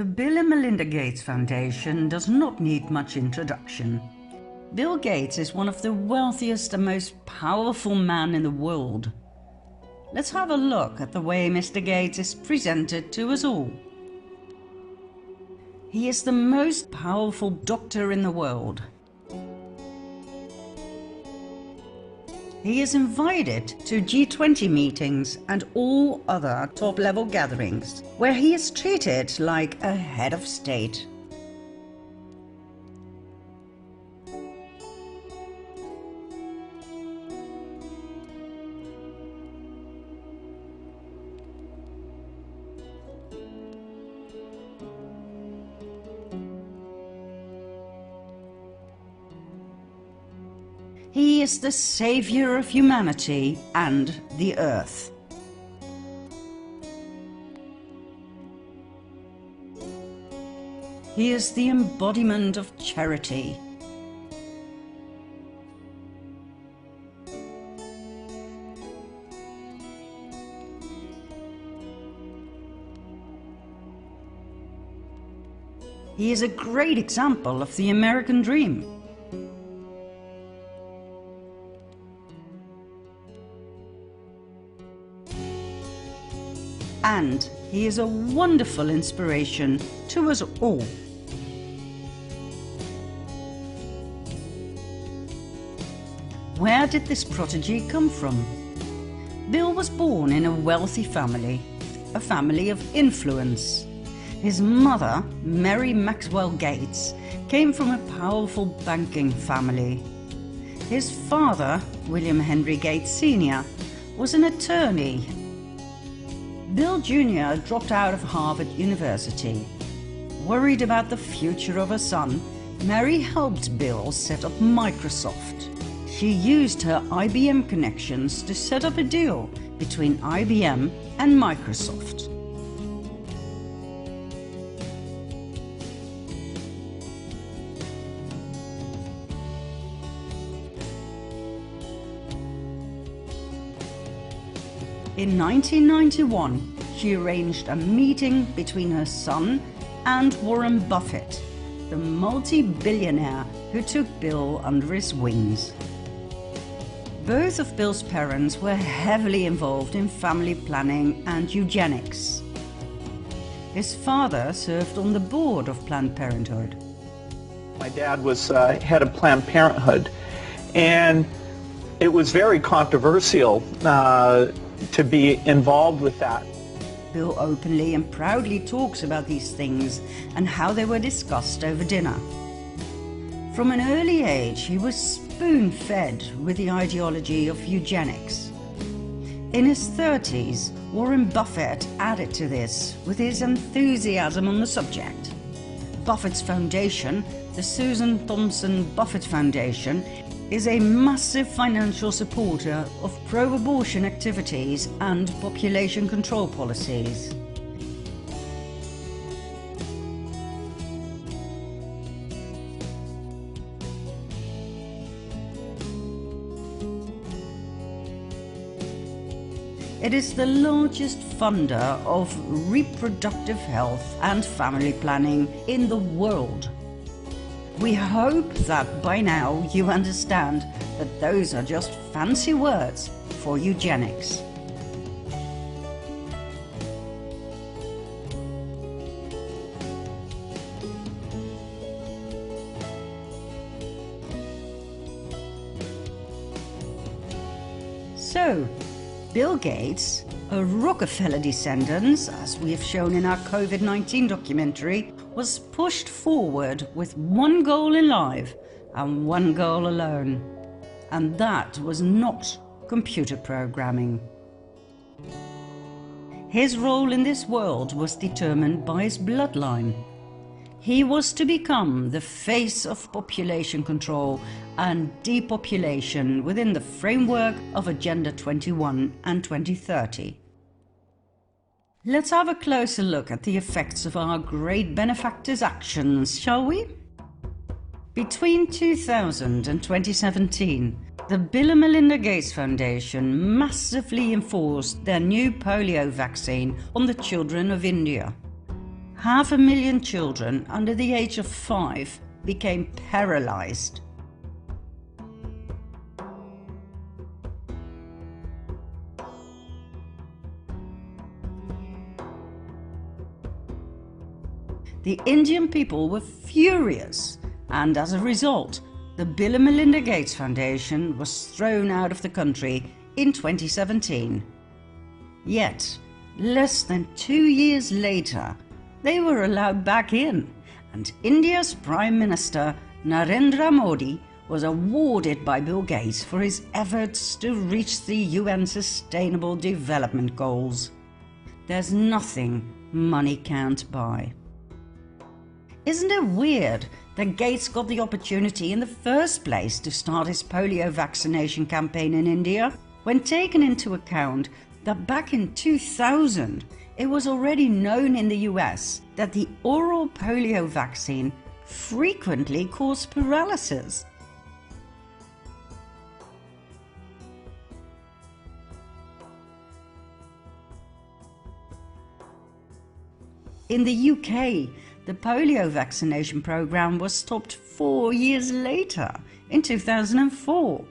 The Bill and Melinda Gates Foundation does not need much introduction. Bill Gates is one of the wealthiest and most powerful men in the world. Let's have a look at the way Mr. Gates is presented to us all. He is the most powerful doctor in the world. He is invited to G20 meetings and all other top-level gatherings, where he is treated like a head of state. He is the savior of humanity and the earth. He is the embodiment of charity. He is a great example of the American dream. And he is a wonderful inspiration to us all. Where did this prodigy come from? Bill was born in a wealthy family, a family of influence. His mother, Mary Maxwell Gates, came from a powerful banking family. His father, William Henry Gates Sr., was an attorney. Bill Jr. dropped out of Harvard University. Worried about the future of her son, Mary helped Bill set up Microsoft. She used her IBM connections to set up a deal between IBM and Microsoft. In 1991, she arranged a meeting between her son and Warren Buffett, the multi-billionaire who took Bill under his wings. Both of Bill's parents were heavily involved in family planning and eugenics. His father served on the board of Planned Parenthood. My dad was head of Planned Parenthood, and it was very controversial to be involved with that. Bill openly and proudly talks about these things and how they were discussed over dinner. From an early age, he was spoon-fed with the ideology of eugenics. In his 30s, Warren Buffett added to this with his enthusiasm on the subject. Buffett's foundation, the Susan Thompson Buffett Foundation, is a massive financial supporter of pro-abortion activities and population control policies. It is the largest funder of reproductive health and family planning in the world. We hope that by now you understand that those are just fancy words for eugenics. So, Bill Gates, a Rockefeller descendant, as we have shown in our COVID-19 documentary, was pushed forward with one goal in life and one goal alone, and that was not computer programming. His role in this world was determined by his bloodline. He was to become the face of population control and depopulation within the framework of Agenda 21 and 2030. Let's have a closer look at the effects of our great benefactor's actions, shall we? Between 2000 and 2017, the Bill and Melinda Gates Foundation massively enforced their new polio vaccine on the children of India. 500,000 children under the age of 5 became paralyzed. The Indian people were furious, and as a result, the Bill and Melinda Gates Foundation was thrown out of the country in 2017. Yet, less than 2 years later, they were allowed back in, and India's Prime Minister Narendra Modi was awarded by Bill Gates for his efforts to reach the UN Sustainable Development Goals. There's nothing money can't buy. Isn't it weird that Gates got the opportunity in the first place to start his polio vaccination campaign in India, when taken into account that back in 2000 it was already known in the US that the oral polio vaccine frequently caused paralysis? In the UK, the polio vaccination program was stopped 4 years later, in 2004,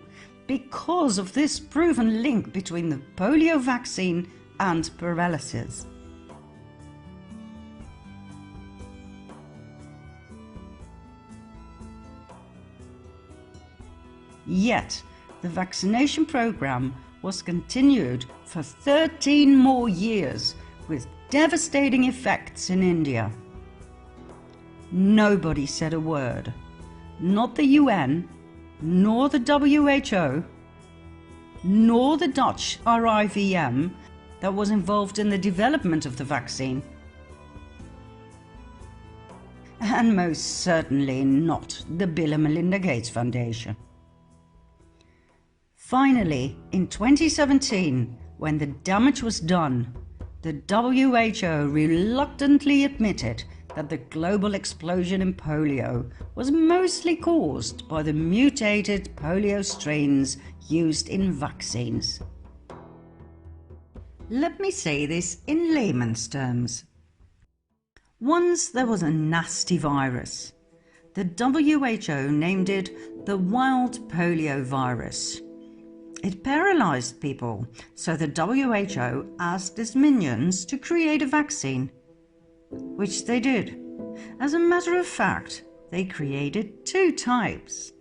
because of this proven link between the polio vaccine and paralysis. Yet, the vaccination program was continued for 13 more years with devastating effects in India. Nobody said a word, not the UN, nor the WHO, nor the Dutch RIVM that was involved in the development of the vaccine. And most certainly not the Bill and Melinda Gates Foundation. Finally, in 2017, when the damage was done, the WHO reluctantly admitted that the global explosion in polio was mostly caused by the mutated polio strains used in vaccines. Let me say this in layman's terms. Once there was a nasty virus. The WHO named it the wild polio virus. It paralyzed people, so the WHO asked its minions to create a vaccine, which they did. As a matter of fact, they created 2 types,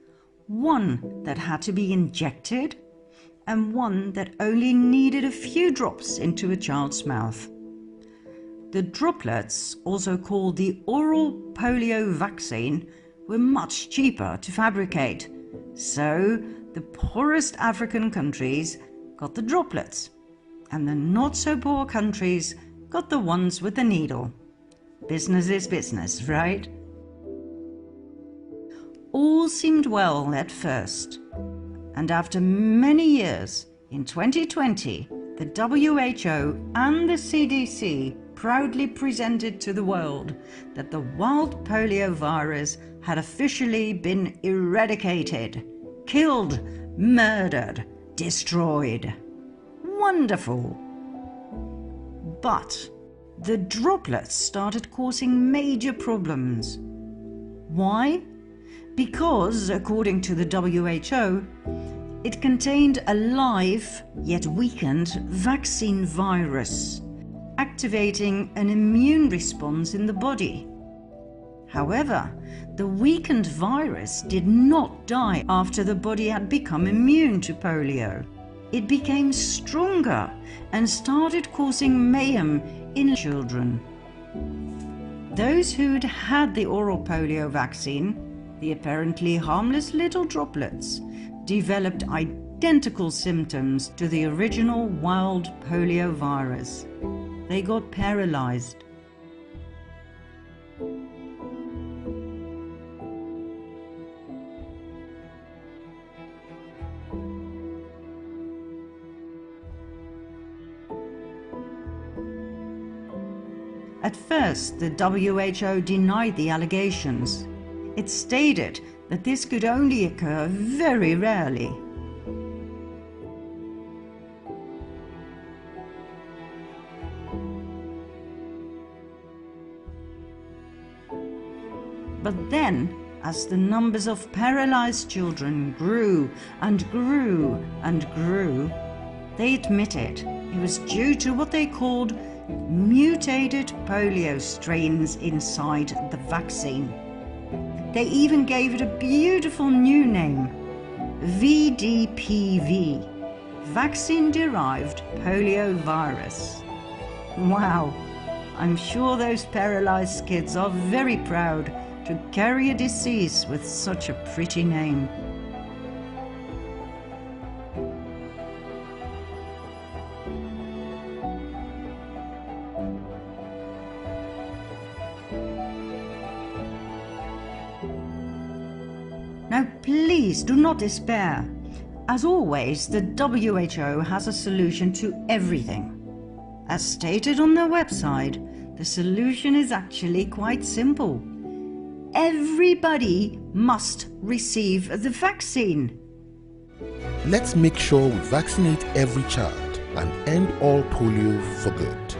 one that had to be injected and one that only needed a few drops into a child's mouth. The droplets, also called the oral polio vaccine, were much cheaper to fabricate, so the poorest African countries got the droplets, and the not-so-poor countries got the ones with the needle. Business is business, right? All seemed well at first, and after many years, in 2020, the WHO and the CDC proudly presented to the world that the wild polio virus had officially been eradicated, killed, murdered, destroyed. Wonderful! But the droplets started causing major problems. Why? Because, according to the WHO, it contained a live, yet weakened, vaccine virus, activating an immune response in the body. However, the weakened virus did not die after the body had become immune to polio. It became stronger and started causing mayhem in children. Those who'd had the oral polio vaccine, the apparently harmless little droplets, developed identical symptoms to the original wild polio virus. They got paralyzed. At first, the WHO denied the allegations. It stated that this could only occur very rarely. But then, as the numbers of paralyzed children grew and grew and grew, they admitted it was due to what they called mutated polio strains inside the vaccine. They even gave it a beautiful new name, VDPV, vaccine-derived poliovirus. Wow, I'm sure those paralyzed kids are very proud to carry a disease with such a pretty name. Now please do not despair. As always, the WHO has a solution to everything. As stated on their website, the solution is actually quite simple. Everybody must receive the vaccine. Let's make sure we vaccinate every child and end all polio for good.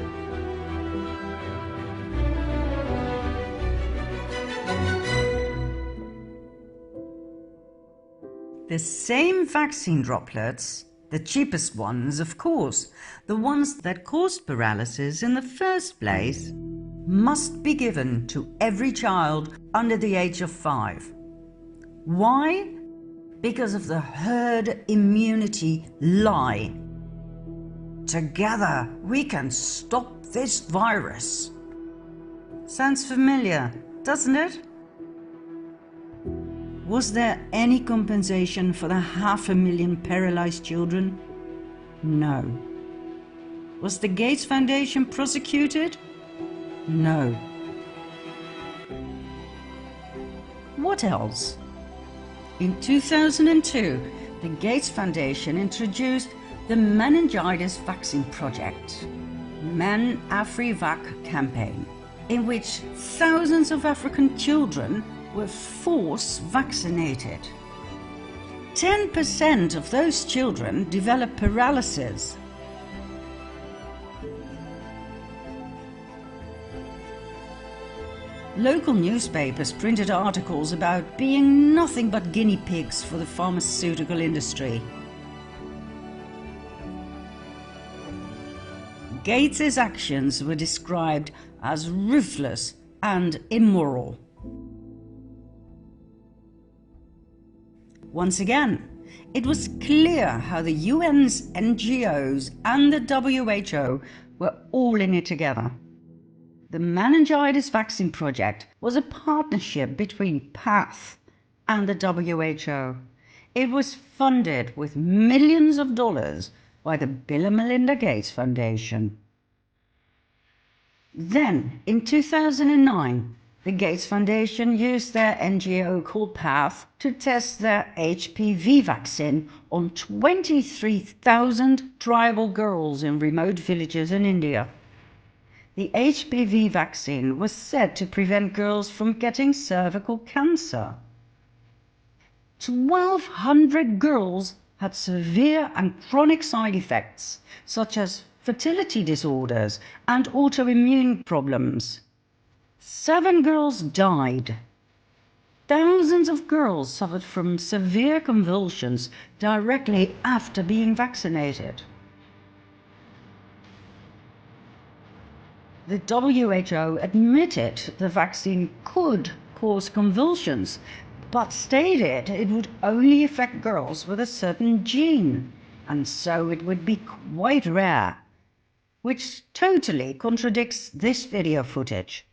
The same vaccine droplets, the cheapest ones of course, the ones that caused paralysis in the first place, must be given to every child under the age of 5. Why? Because of the herd immunity lie. Together we can stop this virus. Sounds familiar, doesn't it? Was there any compensation for the 500,000 paralyzed children? No. Was the Gates Foundation prosecuted? No. What else? In 2002, the Gates Foundation introduced the Meningitis Vaccine Project, Men-Afri-Vac campaign, in which thousands of African children were force vaccinated. 10% of those children developed paralysis. Local newspapers printed articles about being nothing but guinea pigs for the pharmaceutical industry. Gates's actions were described as ruthless and immoral. Once again, it was clear how the UN's NGOs and the WHO were all in it together. The Meningitis Vaccine Project was a partnership between PATH and the WHO. It was funded with millions of dollars by the Bill and Melinda Gates Foundation. Then, in 2009, the Gates Foundation used their NGO called PATH to test their HPV vaccine on 23,000 tribal girls in remote villages in India. The HPV vaccine was said to prevent girls from getting cervical cancer. 1,200 girls had severe and chronic side effects, such as fertility disorders and autoimmune problems. 7 girls died. Thousands of girls suffered from severe convulsions directly after being vaccinated. The WHO admitted the vaccine could cause convulsions, but stated it would only affect girls with a certain gene, and so it would be quite rare, which totally contradicts this video footage.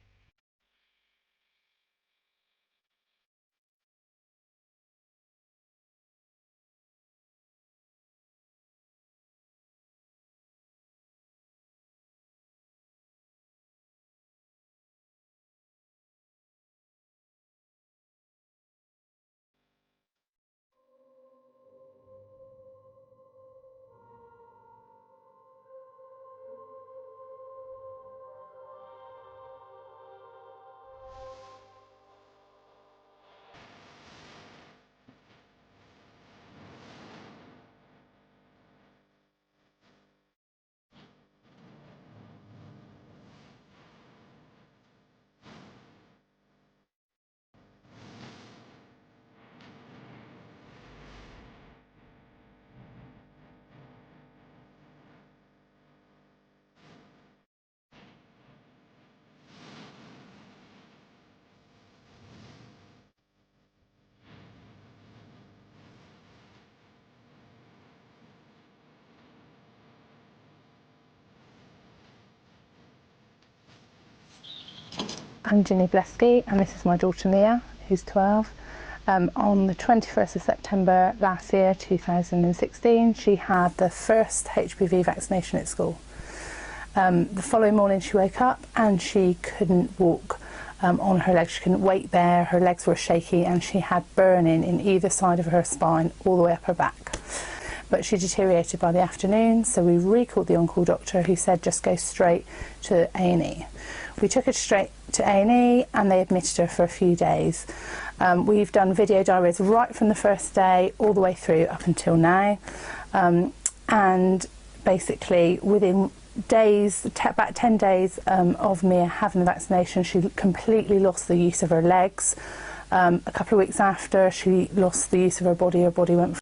I'm Ginny Blesky, and this is my daughter Mia, who's 12. On the 21st of September last year, 2016, she had the first HPV vaccination at school. The following morning she woke up and she couldn't walk on her legs, she couldn't weight bear, her legs were shaky, and she had burning in either side of her spine all the way up her back. But she deteriorated by the afternoon, so we recalled the on-call doctor, who said just go straight to A&E. We took her straight to A&E and they admitted her for a few days. We've done video diaries right from the first day all the way through up until now, and basically within days, about 10 days of Mia having the vaccination, she completely lost the use of her legs. A couple of weeks after, she lost the use of her body went.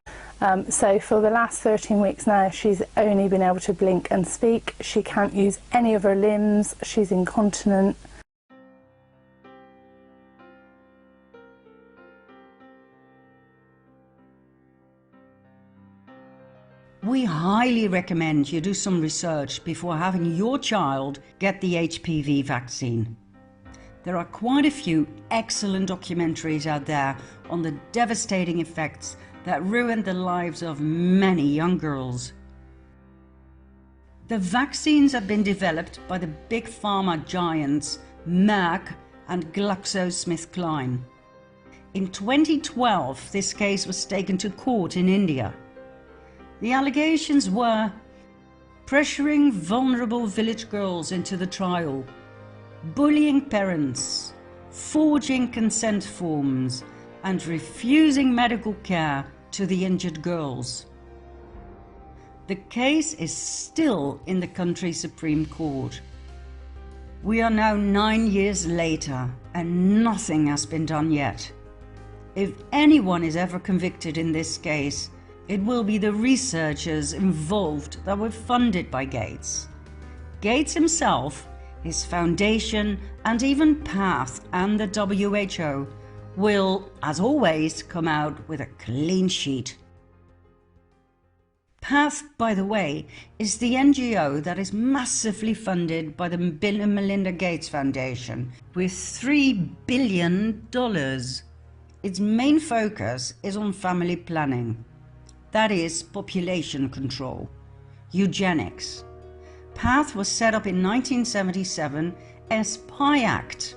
So for the last 13 weeks now, she's only been able to blink and speak. She can't use any of her limbs, she's incontinent. We highly recommend you do some research before having your child get the HPV vaccine. There are quite a few excellent documentaries out there on the devastating effects that ruined the lives of many young girls. The vaccines have been developed by the big pharma giants Merck and GlaxoSmithKline. In 2012, this case was taken to court in India. The allegations were pressuring vulnerable village girls into the trial, bullying parents, forging consent forms, and refusing medical care to the injured girls. The case is still in the country's Supreme Court. We are now 9 years later and nothing has been done yet. If anyone is ever convicted in this case, it will be the researchers involved that were funded by Gates. Gates himself, his foundation, and even PATH and the WHO will, as always, come out with a clean sheet. PATH, by the way, is the NGO that is massively funded by the Bill and Melinda Gates Foundation with $3 billion. Its main focus is on family planning. That is population control, eugenics. PATH was set up in 1977 as PIACT,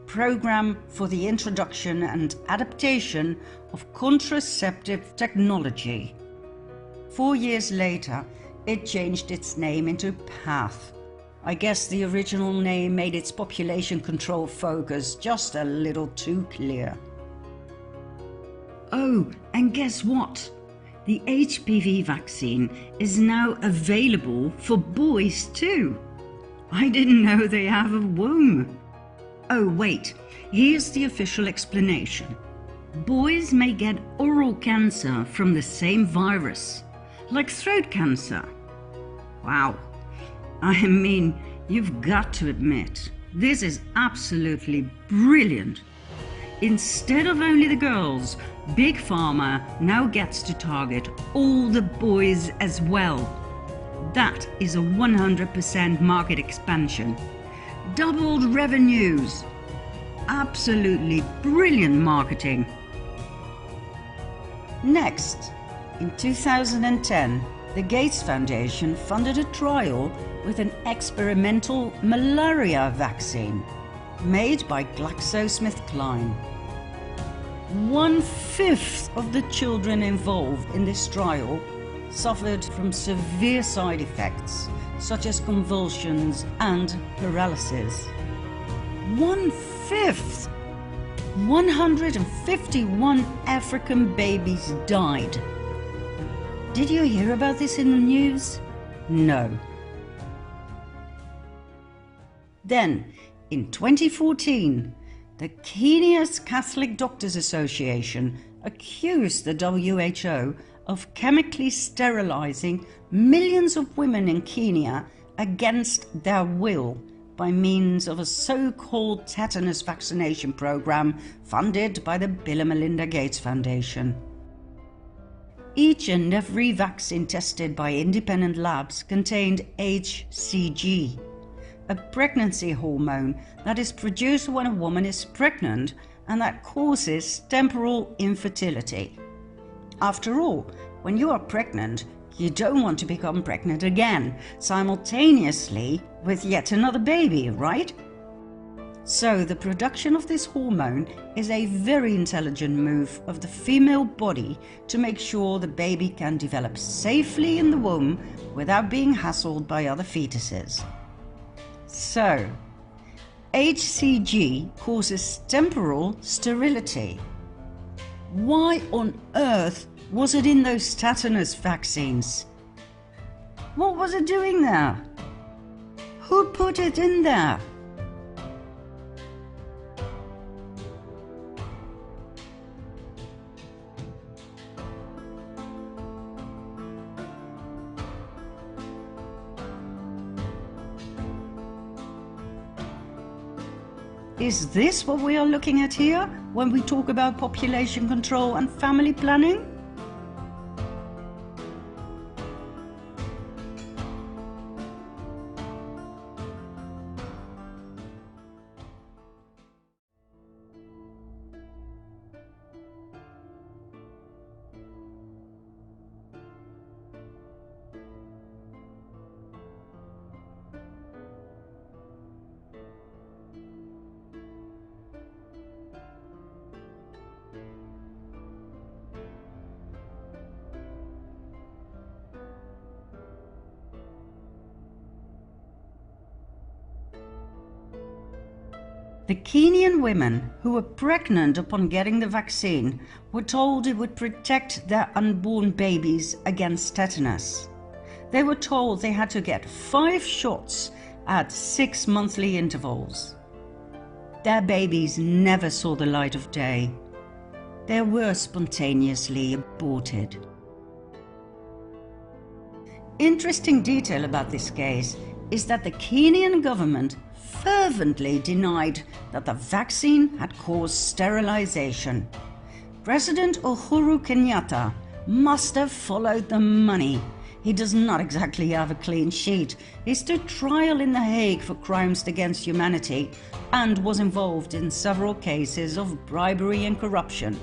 Program for the Introduction and Adaptation of Contraceptive Technology. 4 years later, it changed its name into PATH. I guess the original name made its population control focus just a little too clear. Oh, and guess what? The HPV vaccine is now available for boys too. I didn't know they have a womb. Oh wait, here's the official explanation. Boys may get oral cancer from the same virus, like throat cancer. Wow. I mean, you've got to admit, this is absolutely brilliant. Instead of only the girls, Big Pharma now gets to target all the boys as well. That is a 100% market expansion. Doubled revenues. Absolutely brilliant marketing. Next, in 2010, the Gates Foundation funded a trial with an experimental malaria vaccine made by GlaxoSmithKline. 1/5 of the children involved in this trial suffered from severe side effects, such as convulsions and paralysis. 1/5! 151 African babies died. Did you hear about this in the news? No. Then, in 2014, the Kenya's Catholic Doctors Association accused the WHO of chemically sterilizing millions of women in Kenya against their will by means of a so-called tetanus vaccination program funded by the Bill and Melinda Gates Foundation. Each and every vaccine tested by independent labs contained HCG, a pregnancy hormone that is produced when a woman is pregnant and that causes temporal infertility. After all, when you are pregnant, you don't want to become pregnant again, simultaneously with yet another baby, right? So the production of this hormone is a very intelligent move of the female body to make sure the baby can develop safely in the womb without being hassled by other fetuses. So, HCG causes temporal sterility. Why on earth was it in those tetanus vaccines? What was it doing there? Who put it in there? Is this what we are looking at here when we talk about population control and family planning? The Kenyan women who were pregnant upon getting the vaccine were told it would protect their unborn babies against tetanus. They were told they had to get 5 shots at 6 monthly intervals. Their babies never saw the light of day. They were spontaneously aborted. Interesting detail about this case is that the Kenyan government fervently denied that the vaccine had caused sterilization. President Uhuru Kenyatta must have followed the money. He does not exactly have a clean sheet. He stood trial in The Hague for crimes against humanity and was involved in several cases of bribery and corruption.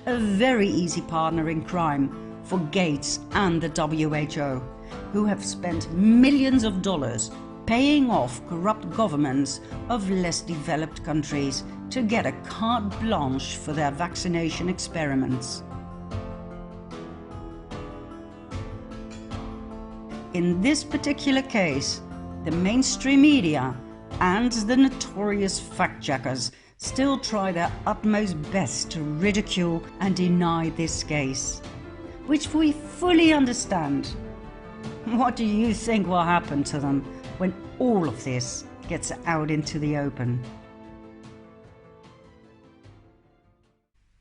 A very easy partner in crime for Gates and the WHO, who have spent millions of dollars paying off corrupt governments of less developed countries to get a carte blanche for their vaccination experiments. In this particular case, the mainstream media and the notorious fact-checkers still try their utmost best to ridicule and deny this case, which we fully understand. What do you think will happen to them when all of this gets out into the open?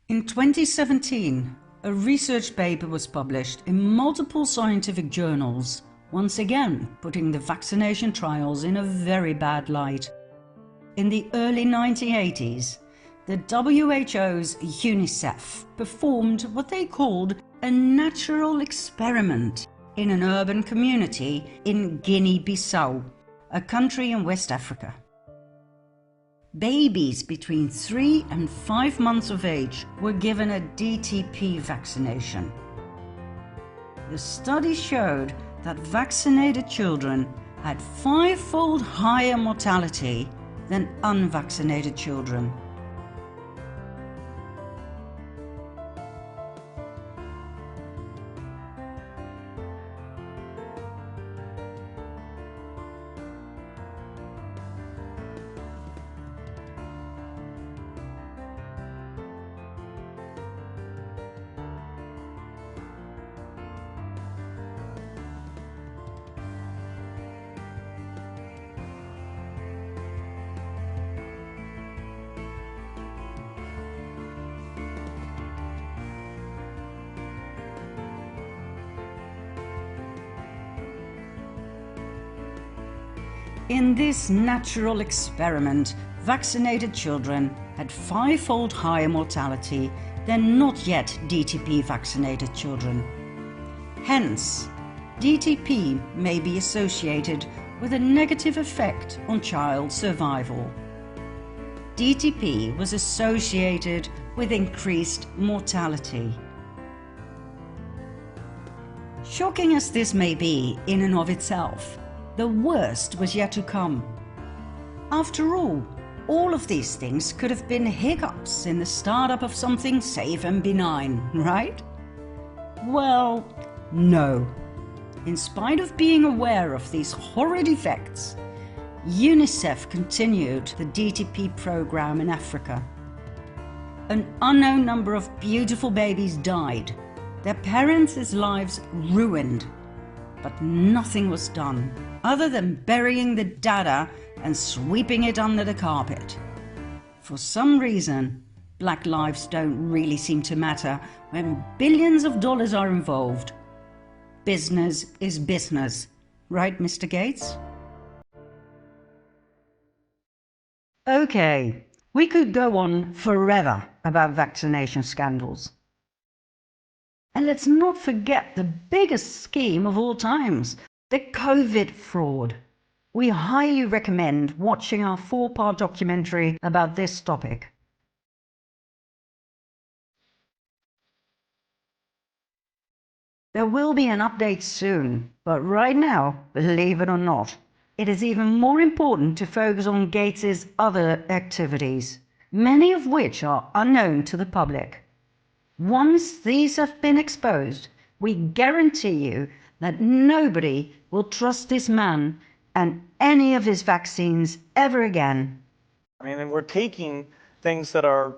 In 2017, a research paper was published in multiple scientific journals, once again putting the vaccination trials in a very bad light. In the early 1980s, the WHO's UNICEF performed what they called a natural experiment in an urban community in Guinea-Bissau, a country in West Africa. Babies between 3 and 5 months of age were given a DTP vaccination. The study showed that vaccinated children had 5-fold higher mortality than unvaccinated children. In this natural experiment, vaccinated children had 5-fold higher mortality than not yet DTP vaccinated children. Hence, DTP may be associated with a negative effect on child survival. DTP was associated with increased mortality. Shocking as this may be in and of itself, the worst was yet to come. After all of these things could have been hiccups in the startup of something safe and benign, right? Well, no. In spite of being aware of these horrid effects, UNICEF continued the DTP program in Africa. An unknown number of beautiful babies died, their parents' lives ruined, but nothing was done other than burying the data and sweeping it under the carpet. For some reason, black lives don't really seem to matter when billions of dollars are involved. Business is business, right, Mr. Gates? Okay, we could go on forever about vaccination scandals. And let's not forget the biggest scheme of all times, the COVID fraud. We highly recommend watching our 4-part documentary about this topic. There will be an update soon, but right now, believe it or not, it is even more important to focus on Gates's other activities, many of which are unknown to the public. Once these have been exposed, we guarantee you that nobody will trust this man and any of his vaccines ever again. I mean, and we're taking things that are,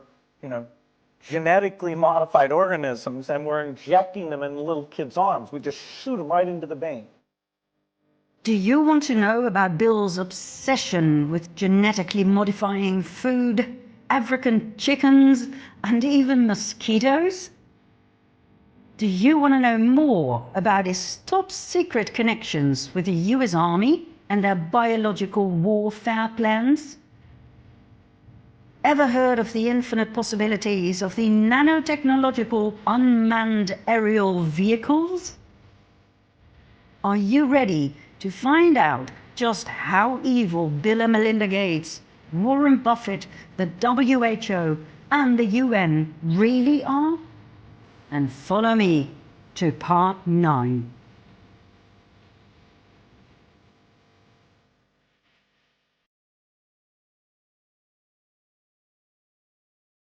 genetically modified organisms, and we're injecting them in little kids' arms. We just shoot them right into the vein. Do you want to know about Bill's obsession with genetically modifying food, African chickens, and even mosquitoes? Do you want to know more about his top secret connections with the US Army and their biological warfare plans? Ever heard of the infinite possibilities of the nanotechnological unmanned aerial vehicles? Are you ready to find out just how evil Bill and Melinda Gates, Warren Buffett, the WHO, and the UN really are? And follow me to part 9.